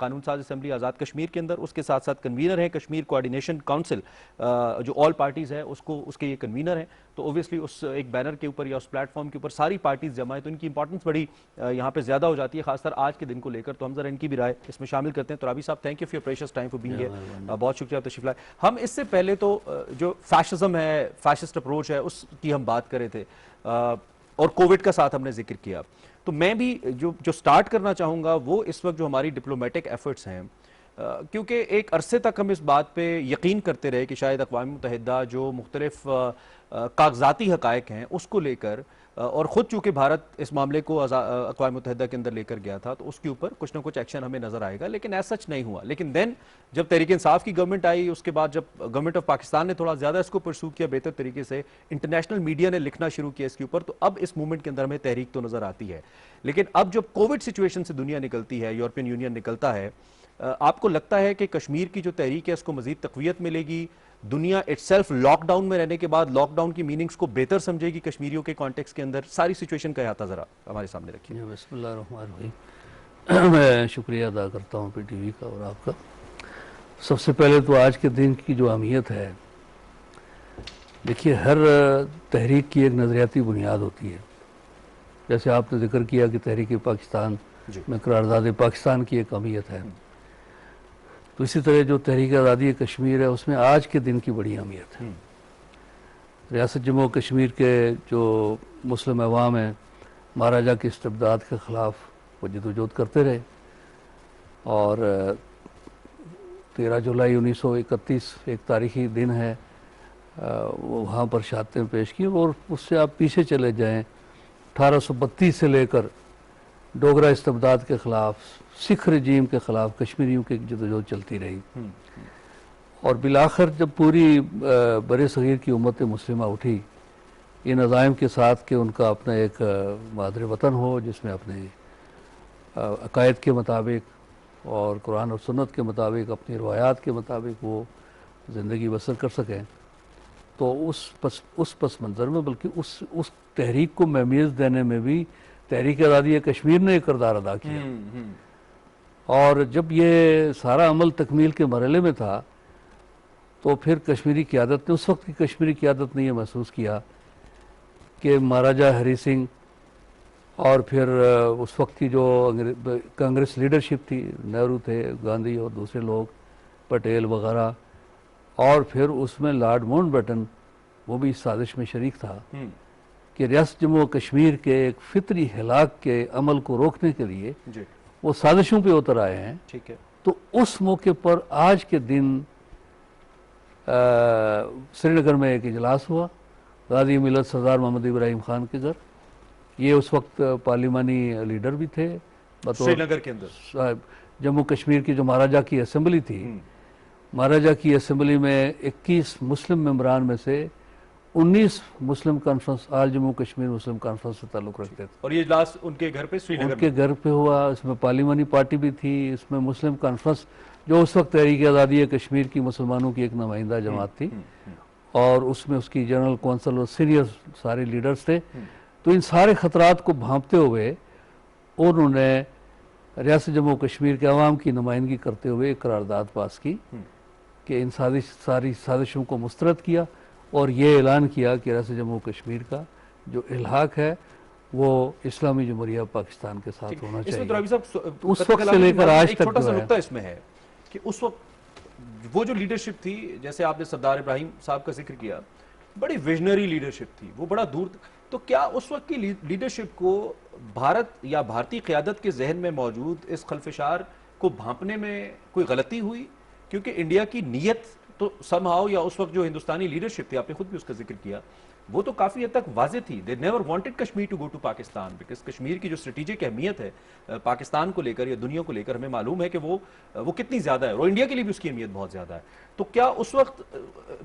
कानून साज असम्बली आज़ाद कश्मीर के अंदर, उसके साथ साथ कन्वीनर है कश्मीर कोऑर्डिनेशन काउंसिल जो ऑल पार्टीज़ है उसके ये कन्वीनर हैं। तो ओबियसली उस एक बैनर के ऊपर या उस प्लेटफॉर्म के ऊपर सारी पार्टीज जमा है तो इनकी इंपॉर्टेंस बड़ी यहाँ पे ज्यादा हो जाती है, खासकर आज के दिन को लेकर। तो हम जरा इनकी भी राय इसमें शामिल करते हैं। तो राबी साहब, thank you for your precious time for being here, बहुत शुक्रिया तशरीफ लाए। हम इससे पहले तो जो फैशिज्म है, फैशिस्ट अप्रोच है, उसकी हम बात कर रहे थे। और कोविड का साथ हमने जिक्र किया। तो मैं भी जो स्टार्ट करना चाहूँगा वो इस वक्त जो हमारी डिप्लोमेटिक एफर्ट्स हैं, क्योंकि एक अरसे तक हम इस बात पे यकीन करते रहे कि शायद अक़वाम मुत्तहिदा जो मुख्तलिफ कागजाती हक़ाइक़ हैं उसको लेकर, और ख़ुद चूँकि भारत इस मामले को अक़वाम मुत्तहिदा के अंदर लेकर गया था, तो उसके ऊपर कुछ ना कुछ एक्शन हमें नज़र आएगा, लेकिन ऐसा सच नहीं हुआ। लेकिन देन जब तहरीक इंसाफ की गवर्नमेंट आई, उसके बाद जब गवर्नमेंट ऑफ पाकिस्तान ने थोड़ा ज़्यादा इसको परसू किया बेहतर तरीके से, इंटरनेशनल मीडिया ने लिखना शुरू किया इसके ऊपर, तो अब इस मूवमेंट के अंदर हमें तहरीक तो नज़र आती है। लेकिन अब जब कोविड सिचुएशन से दुनिया निकलती है, यूरोपियन यूनियन निकलता है, आपको लगता है कि कश्मीर की जो तहरीक है उसको मजीद तक़वियत मिलेगी? दुनिया इटसेल्फ लॉकडाउन में रहने के बाद लॉकडाउन की मीनिंग्स को बेहतर समझेगी कश्मीरियों के कॉन्टेक्स्ट के अंदर? सारी सिचुएशन का अहाता ज़रा हमारे सामने रखिए। बिस्मिल्लाहिर्रहमानिर्रहीम। मैं शुक्रिया अदा करता हूँ PTV का और आपका। सबसे पहले तो आज के दिन की जो अहमियत है, देखिए हर तहरीक की एक नज़रियाती बुनियाद होती है। जैसे आपने जिक्र किया कि तहरीक पाकिस्तान में करारदाद पाकिस्तान की एक अहमियत है, तो इसी तरह जो तहरीक आज़ादी कश्मीर है उसमें आज के दिन की बड़ी अहमियत है। रियासत जम्मू कश्मीर के जो मुस्लिम अवाम हैं, महाराजा की इस्तिबदाद के ख़िलाफ़ वो जदोजहद करते रहे, और 13 जुलाई 1931 एक तारीख़ी दिन है, वो वहाँ पर शहादतें पेश की। और उससे आप पीछे चले जाएँ 1832 से लेकर डोगरा इस्तिबदाद के ख़िलाफ़, सिख रजीम के ख़िलाफ़ कश्मीरियों की जदोजहद चलती रही। और बिलाखिर जब पूरी बरे सग़ीर की उम्मत मुस्लिमा उठी इन अज़ाइम के साथ कि उनका अपना एक मादर वतन हो जिसमें अपने अक़ायद के मुताबिक और कुरान और सुन्नत के मुताबिक, अपनी रवायात के मुताबिक वो ज़िंदगी बसर कर सकें, तो उस पस मंज़र में, बल्कि उस तहरीक को महमियत देने में भी तहरीक आज़ादी कश्मीर ने एक किरदार अदा किया। और जब ये सारा अमल तकमील के मरहले में था, तो फिर कश्मीरी क़यादत ने, उस वक्त की कश्मीरी क़यादत ने यह महसूस किया कि महाराजा हरी सिंह और फिर उस वक्त की जो कांग्रेस लीडरशिप थी, नेहरू थे, गांधी और दूसरे लोग, पटेल वगैरह, और फिर उसमें लॉर्ड माउंटबेटन वो भी इस साजिश में शरीक था कि रियासत जम्मू कश्मीर के एक फितरी हिलाक के अमल को रोकने के लिए वो साजिशों पे उतर आए हैं। ठीक है। तो उस मौके पर आज के दिन श्रीनगर में एक इजलास हुआ गाजी मिलत सरदार मोहम्मद इब्राहिम खान के घर। ये उस वक्त पार्लिमानी लीडर भी थे श्रीनगर के अंदर। जम्मू कश्मीर की जो महाराजा की असेंबली थी, महाराजा की असेंबली में 21 मुस्लिम मेंबरान में से 19 मुस्लिम कॉन्फ्रेंस, आल जम्मू कश्मीर मुस्लिम कॉन्फ्रेंस से ताल्लुक़ रखते थे। और ये इजलास उनके घर पे, श्रीनगर उनके घर पे हुआ। इसमें पार्लिमानी पार्टी भी थी, इसमें मुस्लिम कॉन्फ्रेंस जो उस वक्त तहरीक आज़ादी कश्मीर की मुसलमानों की एक नुमाइंदा जमात थी, और उसमें उसकी जनरल कौंसल और सीनियर सारे लीडर्स थे। तो इन सारे ख़तरात को भांपते हुए उन्होंने रियासत जम्मू कश्मीर के अवाम की नुमाइंदगी करते हुए एक करारदाद पास की कि इन सारी साजिशों को मुस्तरद किया और ये ऐलान किया कि रियासत जम्मू कश्मीर का जो इल्हाक है वो इस्लामी जमहूरिया पाकिस्तान के साथ होना चाहिए। तो उस वक्त से लेकर आज तक छोटा सा नुक्ता इसमें है कि उस वक्त वो जो लीडरशिप थी, जैसे आपने सरदार इब्राहिम साहब का जिक्र किया, बड़ी विजनरी लीडरशिप थी, वो बड़ा दूर। तो क्या उस वक्त की लीडरशिप को भारत या भारतीय क़यादत के जहन में मौजूद इस खलफशार को भांपने में कोई गलती हुई? क्योंकि इंडिया की नीयत तो समहाउ, या उस वक्त जो हिंदुस्तानी लीडरशिप थी, आपने खुद भी उसका जिक्र किया, वो तो काफी हद तक वाज़ेह थी। They never wanted Kashmir to go to Pakistan, because Kashmir की जो स्ट्रेटेजिक अहमियत है पाकिस्तान को लेकर या दुनिया को लेकर, हमें मालूम है कि वो कितनी ज्यादा है, और इंडिया के लिए भी उसकी अहमियत बहुत ज्यादा है। तो क्या उस वक्त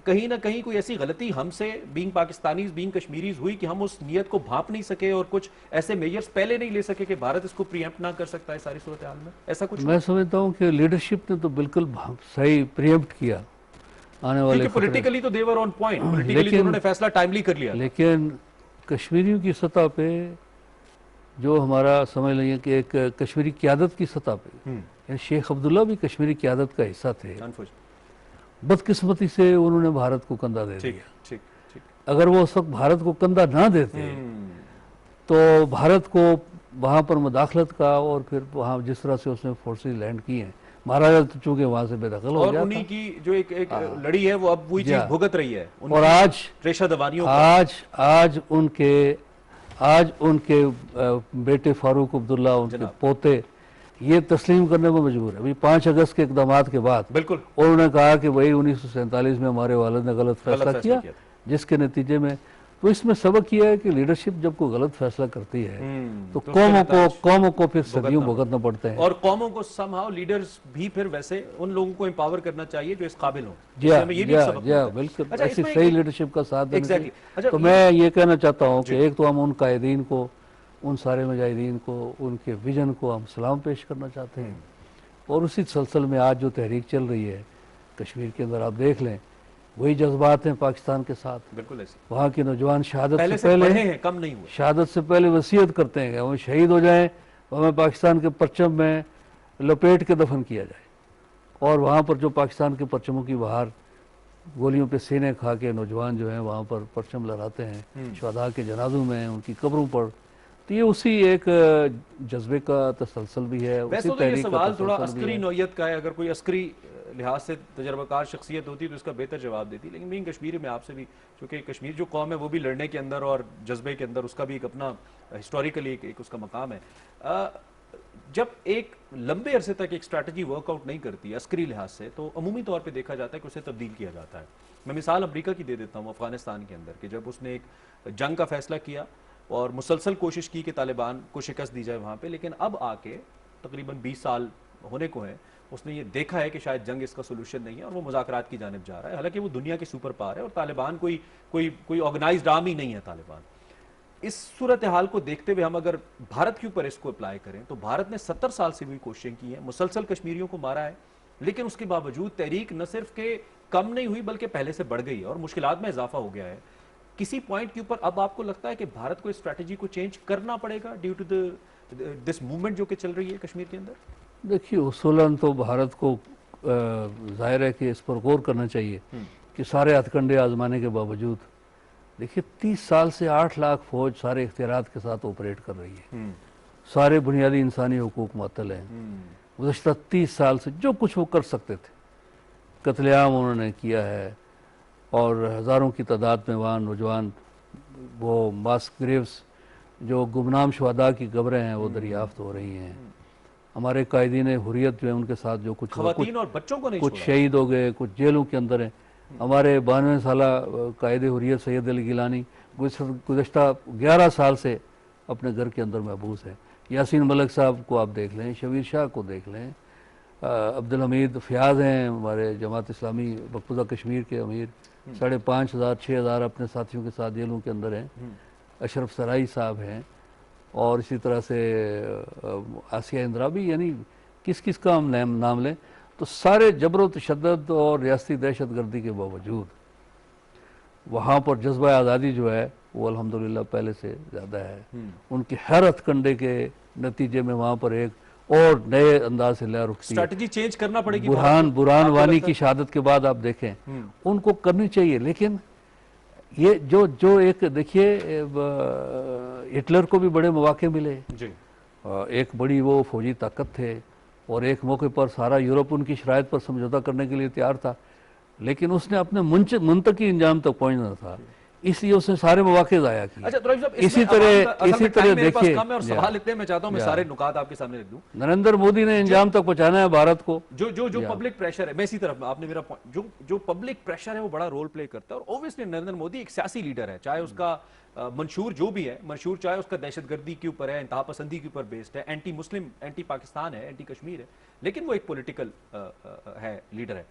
कहीं ना कहीं कोई ऐसी गलती हमसे बीइंग पाकिस्तानीज, बीइंग कश्मीरीज हुई कि हम उस नीयत को भांप नहीं सके और कुछ ऐसे मेजर्स पहले नहीं ले सके कि भारत इसको प्रीएम्प्ट ना कर सकता है सारी सूरत हाल में? ऐसा कुछ मैं समझता हूँ कि लीडरशिप ने तो बिल्कुल सही प्रीएम्प्ट किया आने वाले। पॉलिटिकली तो देवर ऑन पॉइंट, पॉलिटिकली तो उन्होंने फैसला टाइमली कर लिया। लेकिन कश्मीरियों की सतह पे जो हमारा समझ लीजिए कि एक कश्मीरी क़यादत की सतह पे, शेख अब्दुल्ला भी कश्मीरी क़यादत का हिस्सा थे। बदकिस्मती से उन्होंने भारत को कंधा दे दिया। अगर वो उस वक्त भारत को कंधा ना देते तो भारत को वहाँ पर मुदाखलत का, और फिर वहाँ जिस तरह से उसने फोर्सेज लैंड किए हैं, महाराजा तो चूंकि वहां से बेदखल हो गया, उन्हीं की जो एक लड़ी है वो अब वही चीज भुगत रही है। और आज रेशा दवानियों आज उनके आज उनके बेटे फारूक अब्दुल्ला, उनके पोते ये तस्लीम करने को मजबूर है। अभी 5 अगस्त के इक़दामात के बाद बिल्कुल उन्होंने कहा कि वही 1947 में हमारे वालिद ने गलत फैसला किया, जिसके नतीजे में, तो इसमें सबक यह है कि लीडरशिप जब कोई गलत फैसला करती है तो कौमों को फिर सदियों भुगतना पड़ते हैं, और कौमों को समहाउ लीडर्स भी फिर वैसे उन लोगों को एम्पावर करना चाहिए जो इस काबिल हो। बिल्कुल ऐसी सही लीडरशिप का साथ देना चाहिए। तो मैं ये कहना चाहता हूँ कि एक तो हम उन कायदीन को, उन सारे मुजाहिदीन को, उनके विजन को हम सलाम पेश करना चाहते हैं, और उसी सिलसिले में आज जो तहरीक चल रही है कश्मीर के अंदर, आप देख लें वही जज्बात हैं पाकिस्तान के साथ। बिल्कुल ऐसे वहाँ के नौजवान शहादत से पहले हैं, कम नहीं हुए, शहादत से पहले वसीयत करते हैं कि वो शहीद हो जाएं, हमें पाकिस्तान के परचम में लपेट के दफन किया जाए, और वहाँ पर जो पाकिस्तान के परचमों की बाहर गोलियों पे सीने खा के नौजवान जो हैं वहाँ पर परचम लहराते हैं शहदा के जनाजों में, उनकी कब्रों पर। तो ये उसी एक जज्बे का तसलसल भी है। वैसे तो ये सवाल थोड़ा अस्करी नौयत का है, अगर कोई अस्करी लिहाज से तजर्बाकार शख्सियत होती तो इसका बेहतर जवाब देती, लेकिन बीइंग कश्मीरी में आपसे भी, क्योंकि कश्मीर जो कौम है वो भी लड़ने के अंदर और जज्बे के अंदर उसका भी एक अपना हिस्टोरिकली एक उसका मकाम है। जब एक लंबे अरसे तक एक स्ट्रैटेजी वर्कआउट नहीं करती अस्करी लिहाज से, तो अमूमी तौर पर देखा जाता है कि उसे तब्दील किया जाता है। मैं मिसाल अमरीका की दे देता हूँ, अफगानिस्तान के अंदर कि जब उसने एक जंग का फैसला किया और मुसलसल कोशिश की कि तालिबान को शिकस्त दी जाए वहाँ पे, लेकिन अब आके तकरीबन 20 साल होने को हैं, उसने ये देखा है कि शायद जंग इसका सोल्यूशन नहीं है और वो मुज़ाकरात की जानिब जा रहा है। हालांकि वो दुनिया के सुपर पावर है और तालिबान कोई ऑर्गेनाइज्ड आर्मी नहीं है तालिबान। इस सूरत हाल को देखते हुए हम अगर भारत के ऊपर इसको अप्लाई करें तो भारत ने 70 साल से भी कोशिशें की हैं, मुसलसल कश्मीरियों को मारा है, लेकिन उसके बावजूद तहरीक न सिर्फ के कम नहीं हुई बल्कि पहले से बढ़ गई है और मुश्किलात में इजाफा हो गया है। किसी पॉइंट के ऊपर अब आपको लगता है कि भारत को इस स्ट्रैटेजी को चेंज करना पड़ेगा ड्यू टू दिस मूवमेंट जो कि चल रही है कश्मीर के अंदर? देखिए, उसूलन तो भारत को जाहिर है कि इस पर गौर करना चाहिए कि सारे हथकंडे आजमाने के बावजूद, देखिए 30 साल से 8 लाख फौज सारे इख्तियारात के साथ ऑपरेट कर रही है, सारे बुनियादी इंसानी हुकूक मुअत्तल हैं। गुज़श्ता 30 साल से जो कुछ वो कर सकते थे कत्लेआम उन्होंने किया है, और हज़ारों की तादाद में वहाँ नौजवान वो मास ग्रेव्स जो गुमनाम शहदा की कब्रें हैं वो दरियाफ्त हो रही हैं। हमारे कायदीन हुर्रियत जो है उनके साथ जो कुछ खवातीन और बच्चों को नहीं, कुछ शहीद हो गए, कुछ जेलों के अंदर हैं। हमारे 92 साला कायद हुर्रियत सैयद अली गिलानी गुज़श्ता 11 साल से अपने घर के अंदर महबूस है। यासीन मलिक साहब को आप देख लें, शबीर शाह को देख लें, अब्दुल हमीद फ़याज़ हैं हमारे जमात इस्लामी मकबूजा कश्मीर के अमीर, 5,500-6,000 अपने साथियों के साथ जेलों के अंदर हैं। अशरफ सराई साहब हैं, और इसी तरह से आसिया इंद्राबी, यानी किस किस का हम नाम लें तो सारे जबर तशद्दुद और रियासती दहशत गर्दी के बावजूद वहाँ पर जज्बा आज़ादी जो है वो अल्हम्दुलिल्लाह पहले से ज़्यादा है। उनके हर हथकंडे के नतीजे में वहाँ पर एक और नए अंदाज से लहर उठती है। स्ट्रैटेजी चेंज करना पड़ेगी। बुरहान वानी की शहादत के बाद आप देखें उनको करनी चाहिए, लेकिन ये जो एक देखिए हिटलर को भी बड़े मौके मिले जी। एक बड़ी वो फौजी ताकत थे और एक मौके पर सारा यूरोप उनकी शराइत पर समझौता करने के लिए तैयार था, लेकिन उसने अपने मुंतकी इंजाम तक पहुंचना था, इसलिए उसने सारे मौके ज़ाया किए। अच्छा, इसी तरह देखिए, और सवाल इतने मैं चाहता हूं मैं सारे नुकात आपके सामने रख दूं। नरेंद्र मोदी ने इंजाम तक पहुंचाना है भारत को। जो पब्लिक प्रेशर है, मैं इसी तरफ, आपने मेरा जो पब्लिक प्रेशर है वो बड़ा रोल प्ले करता है, और ऑब्वियसली नरेंद्र मोदी एक सियासी लीडर है, चाहे उसका मंशूर जो भी है, मंशूर चाहे उसका दहशतगर्दी के ऊपर है, इंतहा पसंदी के ऊपर बेस्ड है, एंटी मुस्लिम, एंटी पाकिस्तान है, एंटी कश्मीर है, लेकिन वो एक पॉलिटिकल है, लीडर है।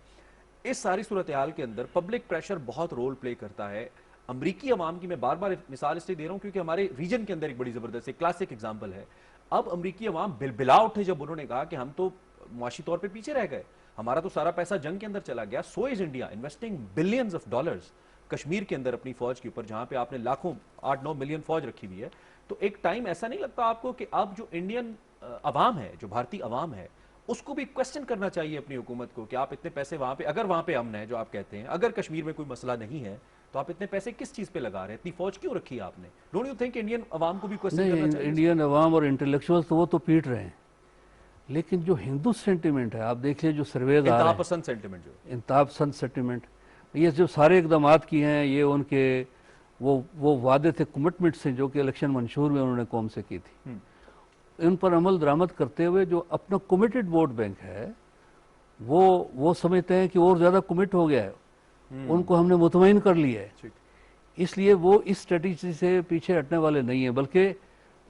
इस सारी सूरत हाल के अंदर पब्लिक प्रेशर बहुत रोल प्ले करता है। अमरीकी अवाम की मैं बार बार मिसाल इसलिए दे रहा हूं क्योंकि हमारे रीजन के अंदर एक बड़ी जबरदस्त एक क्लासिक एग्जांपल है। अब अमरीकी अवाम बिलबिला उठे जब उन्होंने कहा कि हम तो मुआशी तौर पे पीछे रह गए, हमारा तो सारा पैसा जंग के अंदर चला गया। So is India investing billions of dollars Kashmir के अंदर अपनी फौज के ऊपर, जहां पे आपने लाखों 8-9 मिलियन फौज रखी हुई है। तो एक टाइम ऐसा नहीं लगता आपको कि अब जो इंडियन अवाम है, जो भारतीय अवाम है, उसको भी क्वेश्चन करना चाहिए अपनी हुकूमत को कि आप इतने पैसे वहां पे, अगर वहां पे अमन है जो आप कहते हैं, अगर कश्मीर में कोई मसला नहीं है, तो आप इतने पैसे किस चीज पे लगा रहे हैं, इतनी फौज क्यों रखी है आपने? डोंट यू थिंक इंडियन अवाम को भी क्वेश्चन करना चाहिए? इंडियन अवाम और इंटेलेक्चुअल्स तो वो तो पीट रहे हैं, लेकिन जो हिंदू सेंटिमेंट है आप देखिए, जो सर्वेज आ रहे हैं, पसंद सेंटिमेंट, जो इंतहा पसंद सेंटिमेंट, ये जो सारे इकदाम किए हैं ये उनके वो वादे थे, कमिटमेंट्स थे जो कि इलेक्शन मंशूर में उन्होंने कौम से की थी, इन पर अमल दरामद करते हुए जो अपना कमिटेड वोट बैंक है वो समझते हैं कि और ज़्यादा कमिट हो गया है, उनको हमने मुतमईन कर लिया है, इसलिए वो इस स्ट्रेटजी से पीछे हटने वाले नहीं है। बल्कि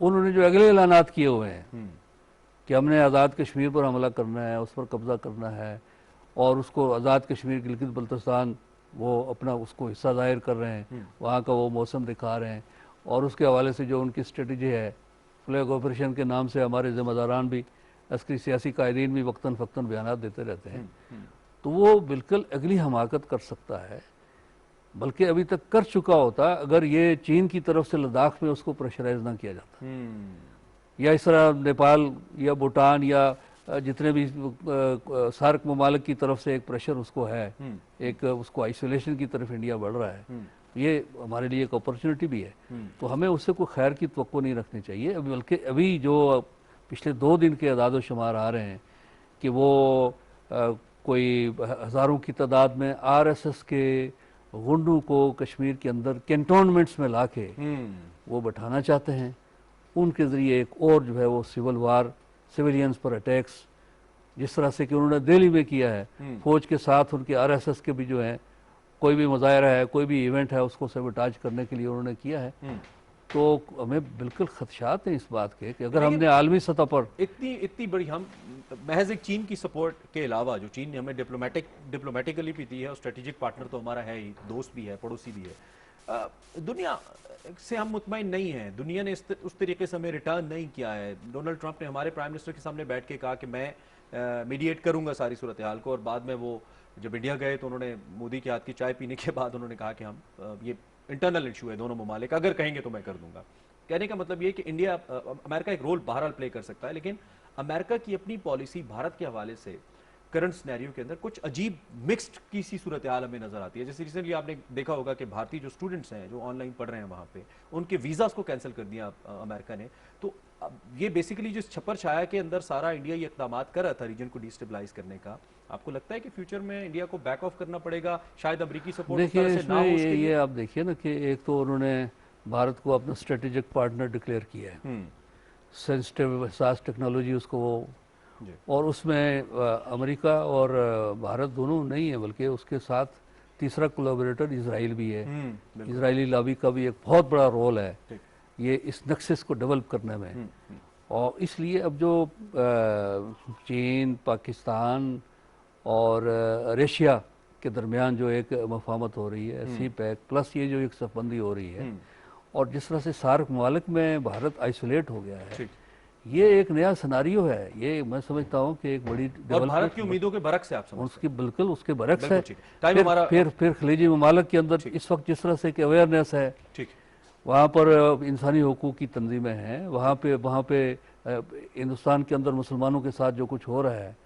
उन्होंने जो अगले ऐलानात किए हुए हैं कि हमने आज़ाद कश्मीर पर हमला करना है, उस पर कब्ज़ा करना है और उसको आज़ाद कश्मीर गिलगित बल्तिस्तान वो अपना उसको हिस्सा जाहिर कर रहे हैं, वहाँ का वो मौसम दिखा रहे हैं, और उसके हवाले से जो उनकी स्ट्रेटजी है फ्लैग ऑपरेशन के नाम से हमारे ज़िम्मेदारान भी, अस्करी सियासी कायदीन भी वक्तन फ़क्तन बयानात देते रहते हैं, तो वो बिल्कुल अगली हमाकत कर सकता है, बल्कि अभी तक कर चुका होता अगर ये चीन की तरफ से लद्दाख में उसको प्रेशराइज ना किया जाता, या इस तरह नेपाल या भूटान या जितने भी सार्क ममालिक की तरफ से एक प्रेशर उसको है, एक उसको आइसोलेशन की तरफ इंडिया बढ़ रहा है, ये हमारे लिए एक अपॉर्चुनिटी भी है, तो हमें उससे कोई खैर की तवक्को नहीं रखनी चाहिए। बल्कि अभी जो पिछले 2 दिन के अदाद शुमार आ रहे हैं कि वो कोई हज़ारों की तादाद में RSS के गुंडों को कश्मीर के अंदर कैंटोनमेंट्स में ला के वो बैठाना चाहते हैं, उनके ज़रिए एक और जो है वो सिविल वार, सिविलियंस पर अटैक्स, जिस तरह से कि उन्होंने दिल्ली में किया है, फौज के साथ उनके RSS के भी जो है कोई भी मुजाहरा है, कोई भी इवेंट है, उसको सबटाज करने के लिए उन्होंने किया है, तो हमें बिल्कुल खदशात हैं इस बात के कि अगर हमने आलमी सतह पर इतनी बड़ी, हम महज एक चीन की सपोर्ट के अलावा जो चीन ने हमें डिप्लोमेटिकली भी दी है, और स्ट्रेटेजिक पार्टनर तो हमारा है ही, दोस्त भी है, पड़ोसी भी है, दुनिया से हम मुतमईन नहीं हैं, दुनिया ने उस तरीके से हमें रिटर्न नहीं किया है। डोनाल्ड ट्रंप ने हमारे प्राइम मिनिस्टर के सामने बैठ के कहा कि मैं मीडिएट करूंगा सारी सूरत हाल को, और बाद में वो जब इंडिया गए तो उन्होंने मोदी के हाथ की चाय पीने के बाद उन्होंने कहा कि हम ये इंटरनल इशू है दोनों ममालिक, अगर कहेंगे तो मैं कर दूंगा। कहने का मतलब ये कि इंडिया, अमेरिका एक रोल बहरहाल प्ले कर सकता है, लेकिन अमेरिका की अपनी पॉलिसी भारत के हवाले से करंट सिनेरियो के अंदर कुछ अजीब मिक्स्ड की सी सूरत हाल हमें नजर आती है। जैसे रिसेंटली आपने देखा होगा कि भारतीय जो स्टूडेंट्स हैं जो ऑनलाइन पढ़ रहे हैं वहाँ पे, उनके वीज़ास को कैंसिल कर दिया अमेरिका ने। तो ये बेसिकली जिस छप्पर छाया के अंदर सारा इंडिया ये इकदाम कर रहा था रीजन को डिस्टेबलाइज करने का, आपको लगता है कि फ्यूचर में इंडिया को बैक ऑफ करना पड़ेगा, शायद अमेरिकी सपोर्ट देखिए इसमें ये आप देखिए ना कि एक तो उन्होंने भारत को अपना स्ट्रेटेजिक पार्टनर डिक्लेयर किया है, सेंसिटिव सास टेक्नोलॉजी उसको वो, और उसमें अमेरिका और भारत दोनों नहीं है, बल्कि उसके साथ तीसरा कोलैबोरेटर इजराइल भी है, इजरायली लॉबी का भी एक बहुत बड़ा रोल है ये इस नक्शे को डेवलप करने में। और इसलिए अब जो चीन, पाकिस्तान और रशिया के दरमियान जो एक मफाहमत हो रही है, CPEC प्लस ये जो एक सफबंदी हो रही है, और जिस तरह से सार्क ममालिक में भारत आइसोलेट हो गया है, ये एक नया सिनारियो है, ये मैं समझता हूँ कि एक बड़ी भारत की उम्मीदों के बरक्स है, आप समझते हैं? उसकी बिल्कुल उसके बरक्स है। फिर खलीजी ममालिक के अंदर इस वक्त जिस तरह से कि अवेयरनेस है, वहाँ पर इंसानी हकूक़ की तंजीमें हैं, वहाँ पे हिंदुस्तान के अंदर मुसलमानों के साथ जो कुछ हो रहा है,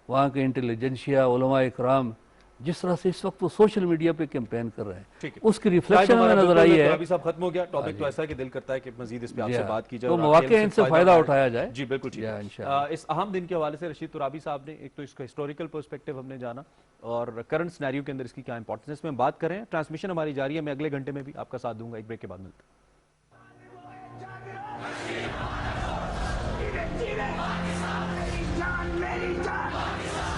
वहाँ के इंटेलिजेंशिया, उलमा इकराम जिस तरह से इस वक्त वो सोशल मीडिया पे कैंपेन कर रहे हैं, उसकी रिफ्लेक्शन में नजर आई है। अभी साहब खत्म हो गया टॉपिक, तो ऐसा कि दिल करता है कि मजीद इस पे आपसे बात की जाए, तो मौके इनसे फायदा उठाया जाए। जी बिल्कुल ठीक है। इस अहम दिन के हवाले से रशीद तुराबी साहब ने एक तो इसका हिस्टोरिकल पर्सपेक्टिव हमने जाना, और करंट सिनेरियो के अंदर इसकी क्या इंपॉर्टेंस है इसमें बात करें। ट्रांसमिशन हमारी जारी है, मैं अगले घंटे में भी आपका साथ दूंगा। एक ब्रेक के बाद मिलते हैं। मेरी जान